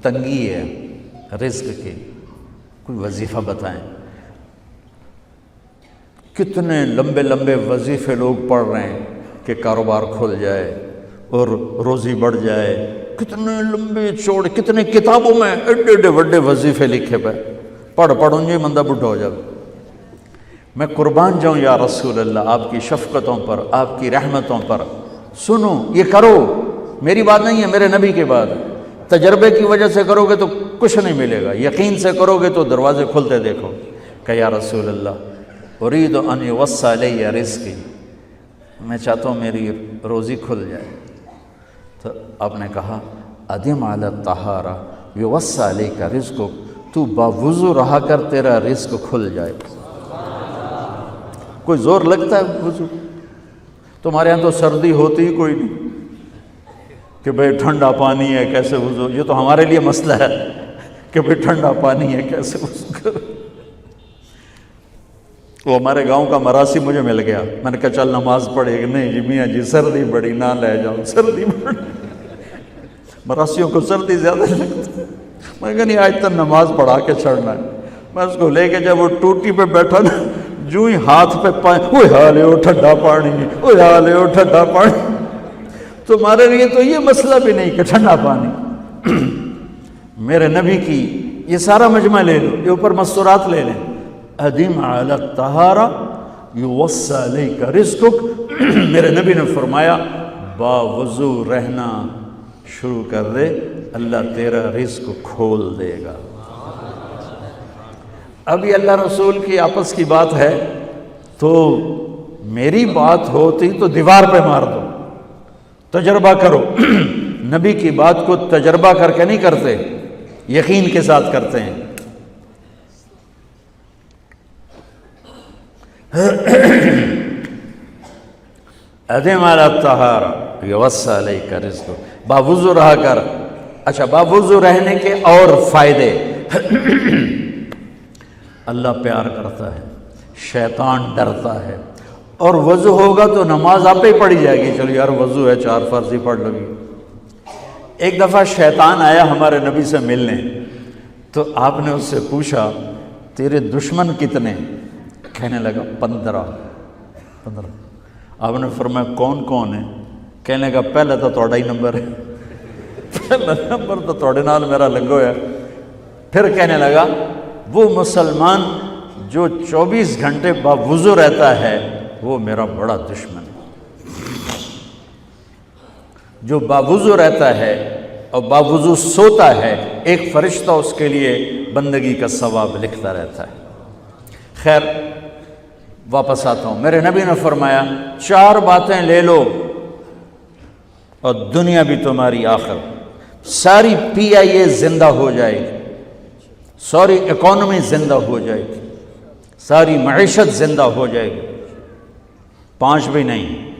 تنگی ہے رزق کی، کوئی وظیفہ بتائیں۔ کتنے لمبے لمبے وظیفے لوگ پڑھ رہے ہیں کہ کاروبار کھل جائے اور روزی بڑھ جائے، کتنے لمبے چوڑے، کتنے کتابوں میں ایڈے ایڈے بڑے وظیفے لکھے پہ، پڑھ انجی مندہ بڈھا ہو جائے۔ میں قربان جاؤں یا رسول اللہ آپ کی شفقتوں پر، آپ کی رحمتوں پر، سنو یہ کرو، میری بات نہیں ہے، میرے نبی کی بات ہے۔ تجربے کی وجہ سے کرو گے تو کچھ نہیں ملے گا، یقین سے کرو گے تو دروازے کھلتے دیکھو۔ کہ یا رسول اللہ ارید ان یوسع علی رزقی، میں چاہتا ہوں میری روزی کھل جائے۔ تو آپ نے کہا ادم علی الطہارہ یوسع علیک رزقک، تو باوضو رہا کر تیرا رزق کھل جائے۔ کوئی زور لگتا ہے وضو؟ تمہارے ہاں تو سردی ہوتی ہی کوئی نہیں کہ بھئی ٹھنڈا پانی ہے کیسے وضو، یہ تو ہمارے لیے مسئلہ ہے کہ بھئی ٹھنڈا پانی ہے کیسے وضو کرو۔ وہ ہمارے گاؤں کا مراسی مجھے مل گیا، میں نے کہا چل نماز پڑھے گی، نہیں جی میاں جی سردی بڑی، نہ لے جاؤ سردی بڑی، مراسیوں کو سردی زیادہ لگتی ہے۔ میں نے کہا نہیں آج تک نماز پڑھا کے چھڑنا ہے۔ میں اس کو لے کے جب وہ ٹوٹی پہ بیٹھا نا، جو ہی ہاتھ پہ پانی، اوہ حالے ہو ٹھنڈا پانی، اوہ حالے ہو ٹھنڈا پانی۔ تمہارے لیے تو یہ مسئلہ بھی نہیں کہ ٹھنڈا پانی۔ میرے نبی کی یہ سارا مجمع لے لو، یہ اوپر مستورات لے لیں، ادم علی الطہارہ یوسع علیک رزقک۔ میرے نبی نے فرمایا باوضو رہنا شروع کر دے، اللہ تیرا رزق کھول دے گا۔ اب یہ اللہ رسول کی آپس کی بات ہے تو میری بات ہوتی تو دیوار پہ مار دو، تجربہ کرو۔ نبی کی بات کو تجربہ کر کے نہیں کرتے، یقین کے ساتھ کرتے ہیں۔ ادم علی الطہارہ یوسع علیک رزقک، باوضو رہا کر۔ اچھا باوضو رہنے کے اور فائدے، اللہ پیار کرتا ہے، شیطان ڈرتا ہے، اور وضو ہوگا تو نماز آپ ہی پڑھی جائے گی، چلو یار وضو ہے 4 فرض ہی پڑھ لو گی۔ ایک دفعہ شیطان آیا ہمارے نبی سے ملنے، تو آپ نے اس سے پوچھا تیرے دشمن کتنے؟ کہنے لگا 15۔ آپ نے فرمایا کون کون ہے؟ کہنے لگا پہلے تو تھوڑا ہی نمبر ہے، پہلا نمبر تو تھوڑے نال میرا لگو ہے۔ پھر کہنے لگا وہ مسلمان جو 24 گھنٹے باوضو رہتا ہے وہ میرا بڑا دشمن ہے۔ جو باوضو رہتا ہے اور باوضو سوتا ہے، ایک فرشتہ اس کے لیے بندگی کا ثواب لکھتا رہتا ہے۔ خیر واپس آتا ہوں، میرے نبی نے فرمایا 4 باتیں لے لو اور دنیا بھی تمہاری آخر، ساری PIA زندہ ہو جائے گی، ساری اکانومی زندہ ہو جائے گی، ساری معیشت زندہ ہو جائے گی۔ 5 بھی نہیں،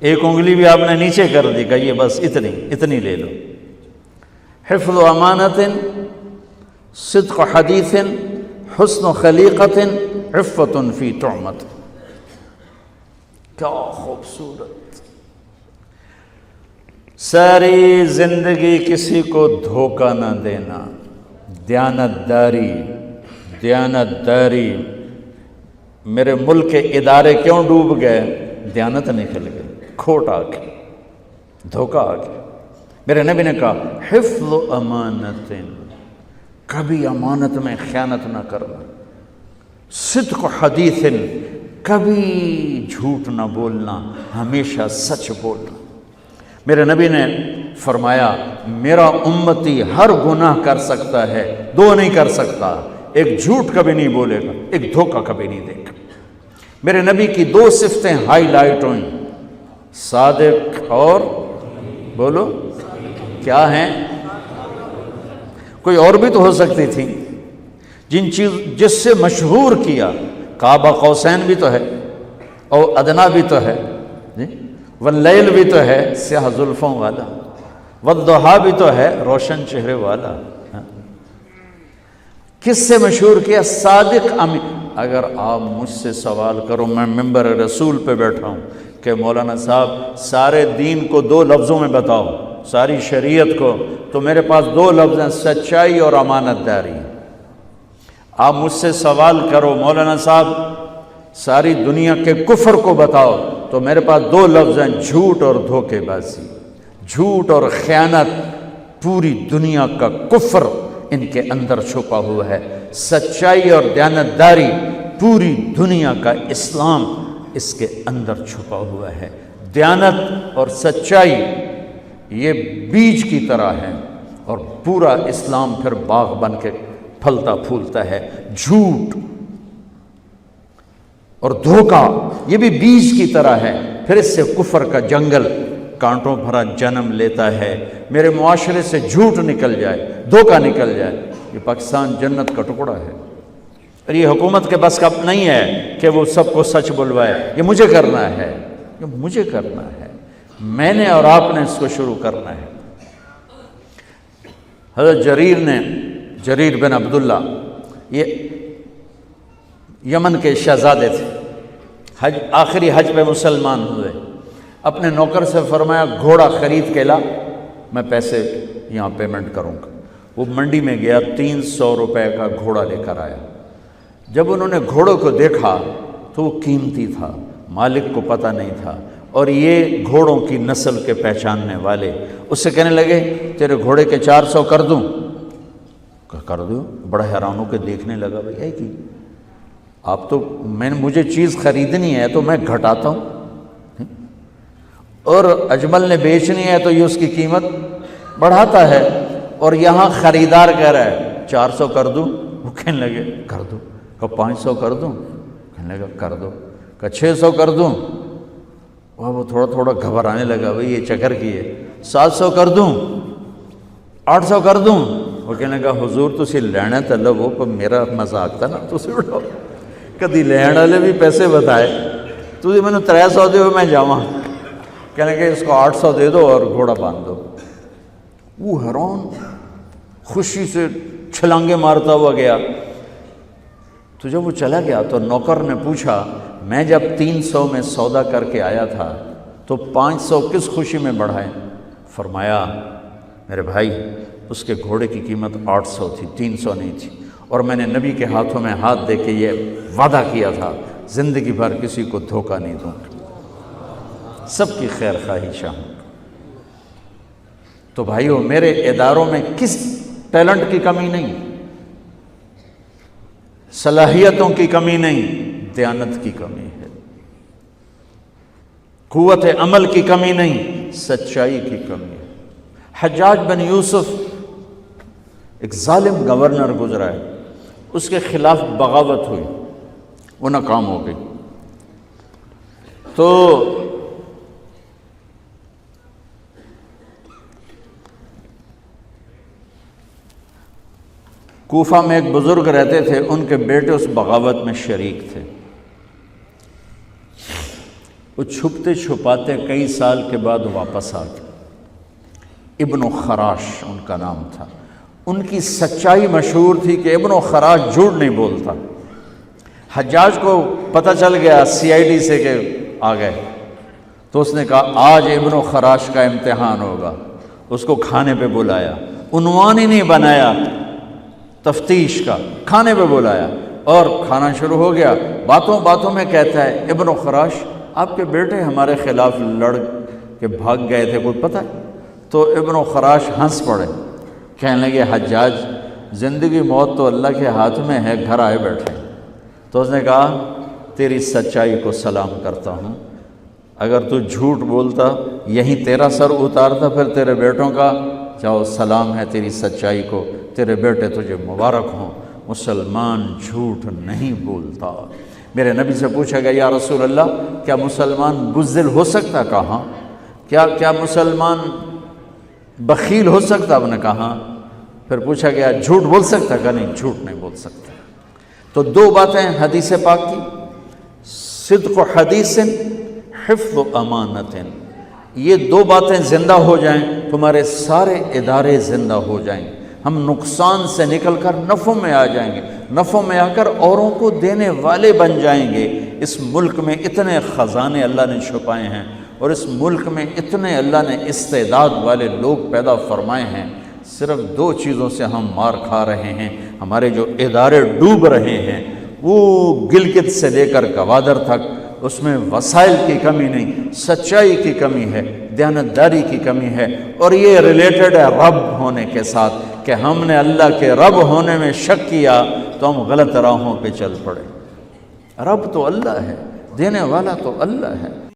ایک انگلی بھی آپ نے نیچے کر دی کہ یہ بس اتنی لے لو۔ حفظ امانت، صدق حدیث، حسن خلیقت، عفت فی طعمت۔ کیا خوبصورت! ساری زندگی کسی کو دھوکہ نہ دینا، دیانت داری۔ میرے ملک کے ادارے کیوں ڈوب گئے؟ دیانت نکل گئی، کھوٹ آ گئی، دھوکہ آ گیا۔ میرے نبی نے کہا حفظ امانت، کبھی امانت میں خیانت نہ کرنا، صدق حدیث، کبھی جھوٹ نہ بولنا، ہمیشہ سچ بولنا۔ میرے نبی نے فرمایا میرا امتی ہر گناہ کر سکتا ہے، 2 نہیں کر سکتا، ایک جھوٹ کبھی نہیں بولے گا، ایک دھوکہ کبھی نہیں دے گا۔ میرے نبی کی 2 صفتیں ہائی لائٹ ہوئیں، صادق اور بولو کیا ہیں؟ کوئی اور بھی تو ہو سکتی تھی، جس سے مشہور کیا، کعبہ قوسین بھی تو ہے، اور ادنا بھی تو ہے، واللیل بھی تو ہے سیاہ زلفوں والا، والضحیٰ بھی تو ہے روشن چہرے والا۔ کس سے مشہور کیا؟ صادق امین۔ اگر آپ مجھ سے سوال کرو، میں ممبر رسول پہ بیٹھا ہوں کہ مولانا صاحب سارے دین کو 2 لفظوں میں بتاؤ، ساری شریعت کو، تو میرے پاس دو لفظ ہیں، سچائی اور امانت داری۔ آپ مجھ سے سوال کرو مولانا صاحب ساری دنیا کے کفر کو بتاؤ، تو میرے پاس دو لفظ ہیں، جھوٹ اور دھوکے بازی۔ جھوٹ اور خیانت، پوری دنیا کا کفر ان کے اندر چھپا ہوا ہے۔ سچائی اور دیانتداری، پوری دنیا کا اسلام اس کے اندر چھپا ہوا ہے۔ دیانت اور سچائی یہ بیج کی طرح ہے، اور پورا اسلام پھر باغ بن کے پھلتا پھولتا ہے۔ جھوٹ اور دھوکہ یہ بھی بیج کی طرح ہے، پھر اس سے کفر کا جنگل کانٹوں بھرا جنم لیتا ہے۔ میرے معاشرے سے جھوٹ نکل جائے، دھوکہ نکل جائے، یہ پاکستان جنت کا ٹکڑا ہے۔ اور یہ حکومت کے بس کا نہیں ہے کہ وہ سب کو سچ بلوائے، یہ مجھے کرنا ہے، یہ مجھے کرنا ہے، میں نے اور آپ نے اس کو شروع کرنا ہے۔ حضرت جریر بن عبداللہ یہ یمن کے شہزادے تھے، آخری حج پہ مسلمان ہوئے۔ اپنے نوکر سے فرمایا گھوڑا خرید کے لا، میں پیسے یہاں پیمنٹ کروں گا۔ وہ منڈی میں گیا، 300 روپے کا گھوڑا لے کر آیا۔ جب انہوں نے گھوڑوں کو دیکھا تو وہ قیمتی تھا، مالک کو پتہ نہیں تھا، اور یہ گھوڑوں کی نسل کے پہچاننے والے اس سے کہنے لگے تیرے گھوڑے کے 400 کر دوں؟ کر دو۔ بڑا حیران ہو کے دیکھنے لگا، بھائی ہے کہ آپ تو مجھے چیز خریدنی ہے تو میں گھٹاتا ہوں، اور اجمل نے بیچنی ہے تو یہ اس کی قیمت بڑھاتا ہے، اور یہاں خریدار کہہ رہا ہے 400 کر دوں؟ وہ کہنے لگے کر دو۔ کہ 500 کر دوں؟ کہنے لگا کر دو۔ کہ 600 کر دوں؟ وہ تھوڑا تھوڑا گھبرانے لگا، بھئی یہ چکر کی ہے۔ 700 کر دوں؟ 800 کر دوں؟ وہ کہنے لگا حضور تسی لینا تے لو، پر میرا مذاق تھا نا، تسی اٹھو، کدی لین والے بھی پیسے بتائے، تسی میں نے 300 دے میں جاواں۔ کہنے لگا اس کو 800 دے دو اور گھوڑا باندھ دو۔ وہ حیران، خوشی سے چھلانگے مارتا ہوا گیا۔ تو جب وہ چلا گیا تو نوکر نے پوچھا میں جب 300 میں سودا کر کے آیا تھا تو 500 کس خوشی میں بڑھائے؟ فرمایا میرے بھائی اس کے گھوڑے کی قیمت 800 تھی، 300 نہیں تھی، اور میں نے نبی کے ہاتھوں میں ہاتھ دے کے یہ وعدہ کیا تھا زندگی بھر کسی کو دھوکہ نہیں دوں، سب کی خیر خواہی چاہوں۔ تو بھائیو میرے اداروں میں کس ٹیلنٹ کی کمی نہیں، صلاحیتوں کی کمی نہیں، دیانت کی کمی ہے، قوت عمل کی کمی نہیں، سچائی کی کمی ہے۔ حجاج بن یوسف ایک ظالم گورنر گزرا ہے، اس کے خلاف بغاوت ہوئی، وہ ناکام ہو گئی۔ تو کوفہ میں ایک بزرگ رہتے تھے، ان کے بیٹے اس بغاوت میں شریک تھے۔ وہ چھپتے چھپاتے کئی سال کے بعد واپس آ گئے۔ ابن خراش ان کا نام تھا۔ ان کی سچائی مشہور تھی کہ ابن خراش جھوٹ نہیں بولتا۔ حجاج کو پتہ چل گیا CID سے کہ آ گئے، تو اس نے کہا آج ابن خراش کا امتحان ہوگا۔ اس کو کھانے پہ بلایا، عنوان ہی نہیں بنایا تفتیش کا، کھانے پہ بلایا اور کھانا شروع ہو گیا۔ باتوں باتوں میں کہتا ہے ابن خراش آپ کے بیٹے ہمارے خلاف لڑ کے بھاگ گئے تھے، کوئی پتہ ہے؟ تو ابن خراش ہنس پڑے، کہنے لگے حجاج زندگی موت تو اللہ کے ہاتھ میں ہے، گھر آئے بیٹھے۔ تو اس نے کہا تیری سچائی کو سلام کرتا ہوں، اگر تو جھوٹ بولتا یہیں تیرا سر اتارتا، پھر تیرے بیٹوں کا جاؤ سلام ہے تیری سچائی کو، تیرے بیٹے تجھے مبارک ہوں، مسلمان جھوٹ نہیں بولتا۔ میرے نبی سے پوچھا گیا یا رسول اللہ کیا مسلمان بزدل ہو سکتا؟ کہا کیا مسلمان بخیل ہو سکتا؟ آپ نے کہا۔ پھر پوچھا گیا جھوٹ بول سکتا؟ کہا نہیں، جھوٹ نہیں بول سکتا۔ تو دو باتیں حدیث پاک کی، صدق حدیث، حفظ امانت، یہ دو باتیں زندہ ہو جائیں تمہارے سارے ادارے زندہ ہو جائیں، ہم نقصان سے نکل کر نفع میں آ جائیں گے، نفع میں آ کر اوروں کو دینے والے بن جائیں گے۔ اس ملک میں اتنے خزانے اللہ نے چھپائے ہیں، اور اس ملک میں اتنے اللہ نے استعداد والے لوگ پیدا فرمائے ہیں، صرف 2 چیزوں سے ہم مار کھا رہے ہیں، ہمارے جو ادارے ڈوب رہے ہیں، وہ گلگت سے لے کر گوادر تک، اس میں وسائل کی کمی نہیں، سچائی کی کمی ہے، دیانتداری کی کمی ہے، اور یہ ریلیٹڈ ہے رب ہونے کے ساتھ کہ ہم نے اللہ کے رب ہونے میں شک کیا تو ہم غلط راہوں پہ چل پڑے۔ رب تو اللہ ہے، دینے والا تو اللہ ہے۔